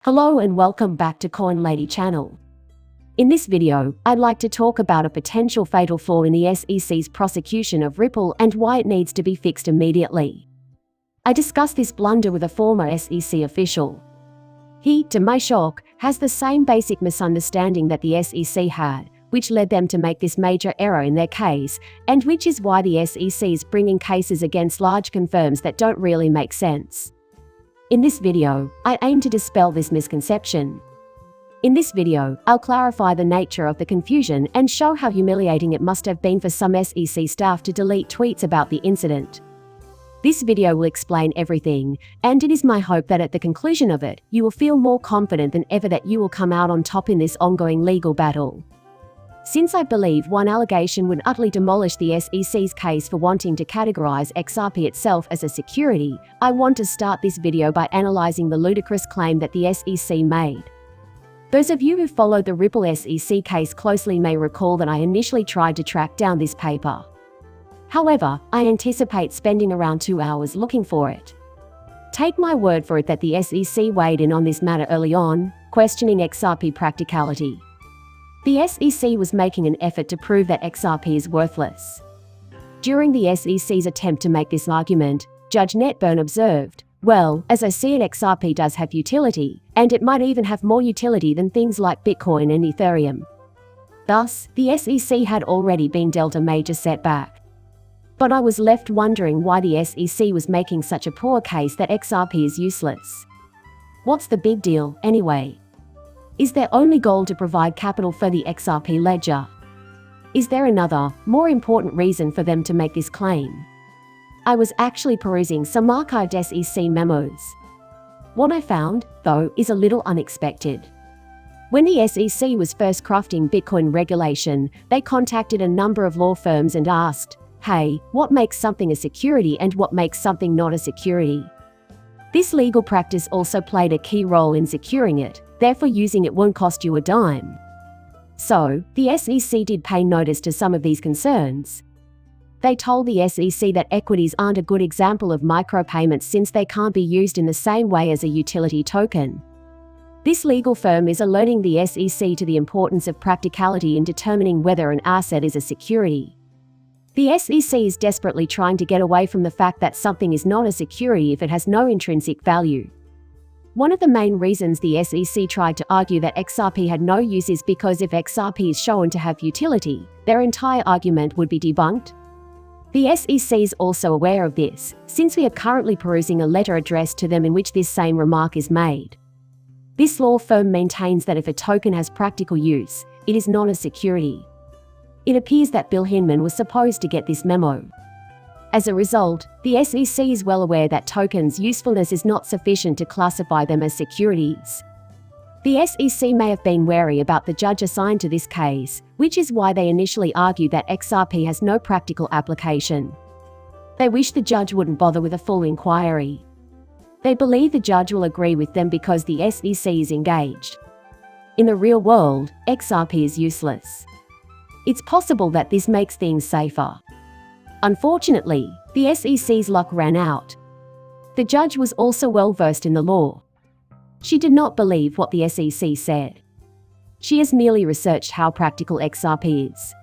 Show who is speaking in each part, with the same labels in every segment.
Speaker 1: Hello and welcome back to Coin Lady channel. In this video, I'd like to talk about a potential fatal flaw in the SEC's prosecution of Ripple and why it needs to be fixed immediately. I discussed this blunder with a former SEC official. He, to my shock, has the same basic misunderstanding that the SEC had, which led them to make this major error in their case, and which is why the SEC is bringing cases against large firms that don't really make sense. In this video, I aim to dispel this misconception. In this video, I'll clarify the nature of the confusion and show how humiliating it must have been for some SEC staff to delete tweets about the incident. This video will explain everything, and it is my hope that at the conclusion of it, you will feel more confident than ever that you will come out on top in this ongoing legal battle. Since I believe one allegation would utterly demolish the SEC's case for wanting to categorize XRP itself as a security, I want to start this video by analyzing the ludicrous claim that the SEC made. Those of you who followed the Ripple SEC case closely may recall that I initially tried to track down this paper. However, I anticipate spending around 2 hours looking for it. Take my word for it that the SEC weighed in on this matter early on, questioning XRP practicality. The SEC was making an effort to prove that XRP is worthless. During the SEC's attempt to make this argument, Judge Netburn observed, "Well, as I see it, XRP does have utility, and it might even have more utility than things like Bitcoin and Ethereum." Thus, the SEC had already been dealt a major setback. But I was left wondering why the SEC was making such a poor case that XRP is useless. What's the big deal, anyway? Is their only goal to provide capital for the XRP ledger? Is there another, more important reason for them to make this claim? I was actually perusing some archived SEC memos. What I found, though, is a little unexpected. When the SEC was first crafting Bitcoin regulation, they contacted a number of law firms and asked, "Hey, what makes something a security and what makes something not a security?" This legal practice also played a key role in securing it. Therefore, using it won't cost you a dime. So, the SEC did pay notice to some of these concerns. They told the SEC that equities aren't a good example of micropayments since they can't be used in the same way as a utility token. This legal firm is alerting the SEC to the importance of practicality in determining whether an asset is a security. The SEC is desperately trying to get away from the fact that something is not a security if it has no intrinsic value. One of the main reasons the SEC tried to argue that XRP had no use is because if XRP is shown to have utility, their entire argument would be debunked. The SEC is also aware of this, since we are currently perusing a letter addressed to them in which this same remark is made. This law firm maintains that if a token has practical use, it is not a security. It appears that Bill Hinman was supposed to get this memo. As a result, the SEC is well aware that tokens' usefulness is not sufficient to classify them as securities. The SEC may have been wary about the judge assigned to this case, which is why they initially argued that XRP has no practical application. They wish the judge wouldn't bother with a full inquiry. They believe the judge will agree with them because the SEC is engaged. In the real world, XRP is useless. It's possible that this makes things safer. Unfortunately, the SEC's luck ran out. The judge was also well versed in the law. She did not believe what the SEC said. She has merely researched how practical XRP is.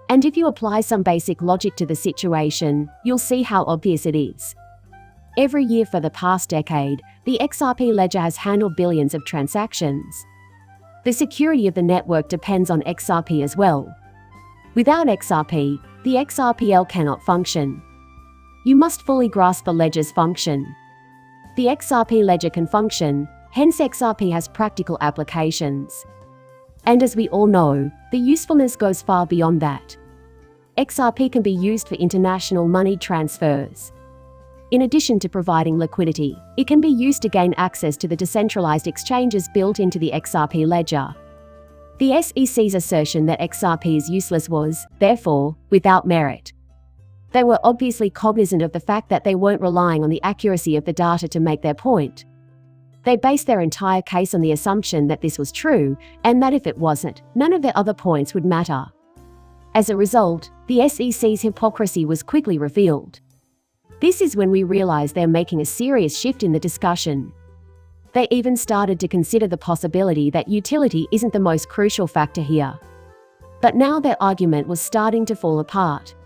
Speaker 1: And if you apply some basic logic to the situation, you'll see how obvious it is. Every year for the past decade, the XRP ledger has handled billions of transactions. The security of the network depends on XRP as well. Without XRP, the XRPL cannot function. You must fully grasp the ledger's function. The XRP ledger can function, hence XRP has practical applications. And as we all know, the usefulness goes far beyond that. XRP can be used for international money transfers. In addition to providing liquidity, it can be used to gain access to the decentralized exchanges built into the XRP ledger. The SEC's assertion that XRP is useless was, therefore, without merit. They were obviously cognizant of the fact that they weren't relying on the accuracy of the data to make their point. They based their entire case on the assumption that this was true, and that if it wasn't, none of their other points would matter. As a result, the SEC's hypocrisy was quickly revealed. This is when we realize they're making a serious shift in the discussion. They even started to consider the possibility that utility isn't the most crucial factor here. But now their argument was starting to fall apart.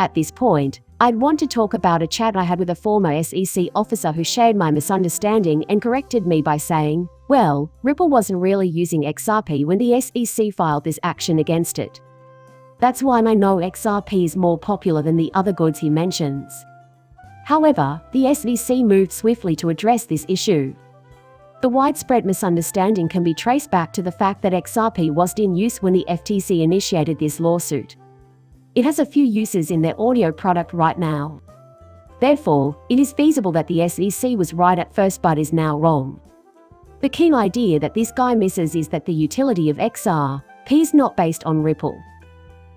Speaker 1: At this point, I'd want to talk about a chat I had with a former SEC officer who shared my misunderstanding and corrected me by saying, well, Ripple wasn't really using XRP when the SEC filed this action against it. That's why I know XRP is more popular than the other goods he mentions. However, the SEC moved swiftly to address this issue. The widespread misunderstanding can be traced back to the fact that XRP wasn't in use when the FTC initiated this lawsuit. It has a few uses in their audio product right now. Therefore, it is feasible that the SEC was right at first but is now wrong. The key idea that this guy misses is that the utility of XRP is not based on Ripple.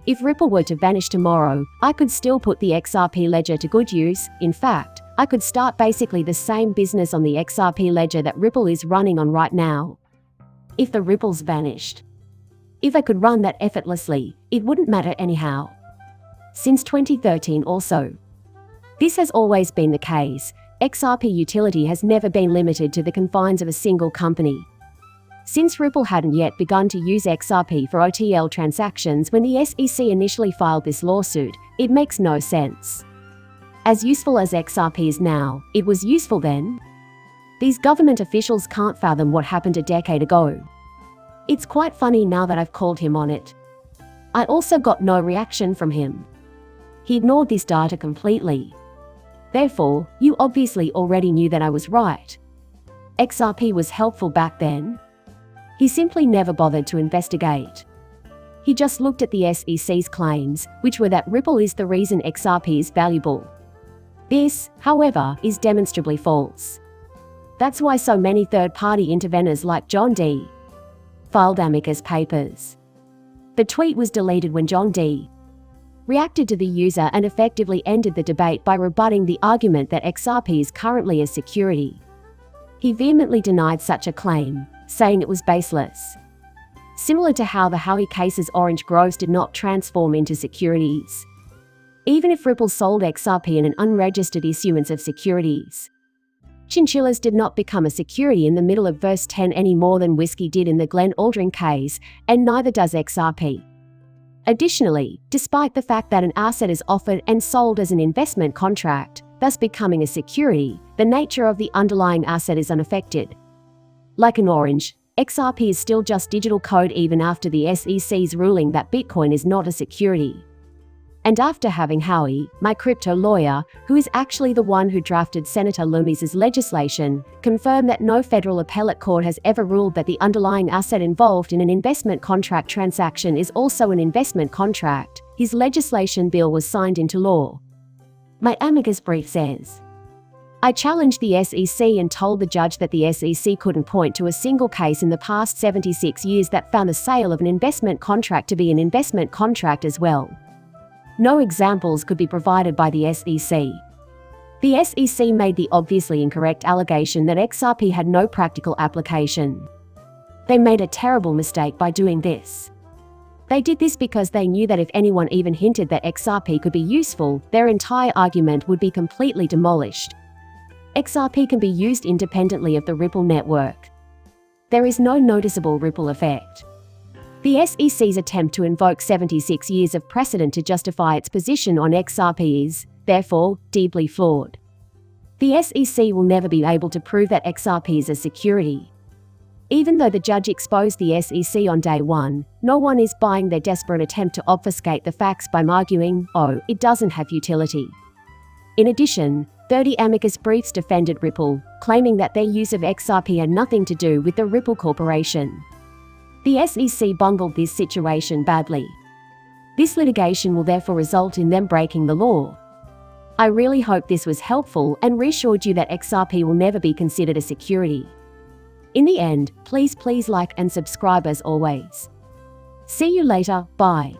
Speaker 1: If Ripple were to vanish tomorrow, I could still put the XRP ledger to good use. In fact, I could start basically the same business on the XRP ledger that Ripple is running on right now. If the Ripples vanished. If I could run that effortlessly, it wouldn't matter anyhow. Since 2013 also. This has always been the case. XRP utility has never been limited to the confines of a single company. Since Ripple hadn't yet begun to use XRP for OTL transactions when the SEC initially filed this lawsuit, it makes no sense. As useful as XRP is now, it was useful then. These government officials can't fathom what happened a decade ago. It's quite funny now that I've called him on it. I also got no reaction from him. He ignored this data completely. Therefore, you obviously already knew that I was right. XRP was helpful back then. He simply never bothered to investigate. He just looked at the SEC's claims, which were that Ripple is the reason XRP is valuable. This, however, is demonstrably false. That's why so many third-party interveners like John D. filed amicus papers. The tweet was deleted when John D. reacted to the user and effectively ended the debate by rebutting the argument that XRP is currently a security. He vehemently denied such a claim, saying it was baseless. Similar to how the Howey case's orange groves did not transform into securities. Even if Ripple sold XRP in an unregistered issuance of securities. Chinchillas did not become a security in the middle of verse 10 any more than whiskey did in the Glen Aldring case, and neither does XRP. Additionally, despite the fact that an asset is offered and sold as an investment contract, thus becoming a security, the nature of the underlying asset is unaffected. Like an orange, XRP is still just digital code even after the SEC's ruling that Bitcoin is not a security. And after having Howey, my crypto lawyer, who is actually the one who drafted Senator Loomis's legislation, confirm that no federal appellate court has ever ruled that the underlying asset involved in an investment contract transaction is also an investment contract, his legislation bill was signed into law. My amicus brief says, I challenged the SEC and told the judge that the SEC couldn't point to a single case in the past 76 years that found the sale of an investment contract to be an investment contract as well. No examples could be provided by the SEC. The SEC made the obviously incorrect allegation that XRP had no practical application. They made a terrible mistake by doing this. They did this because they knew that if anyone even hinted that XRP could be useful, their entire argument would be completely demolished. XRP can be used independently of the Ripple network. There is no noticeable Ripple effect. The SEC's attempt to invoke 76 years of precedent to justify its position on XRP is, therefore, deeply flawed. The SEC will never be able to prove that XRP is a security. Even though the judge exposed the SEC on day one, no one is buying their desperate attempt to obfuscate the facts by arguing, oh, it doesn't have utility. In addition, 30 amicus briefs defended Ripple, claiming that their use of XRP had nothing to do with the Ripple Corporation. The SEC bungled this situation badly. This litigation will therefore result in them breaking the law. I really hope this was helpful and reassured you that XRP will never be considered a security. In the end, please like and subscribe as always. See you later, bye.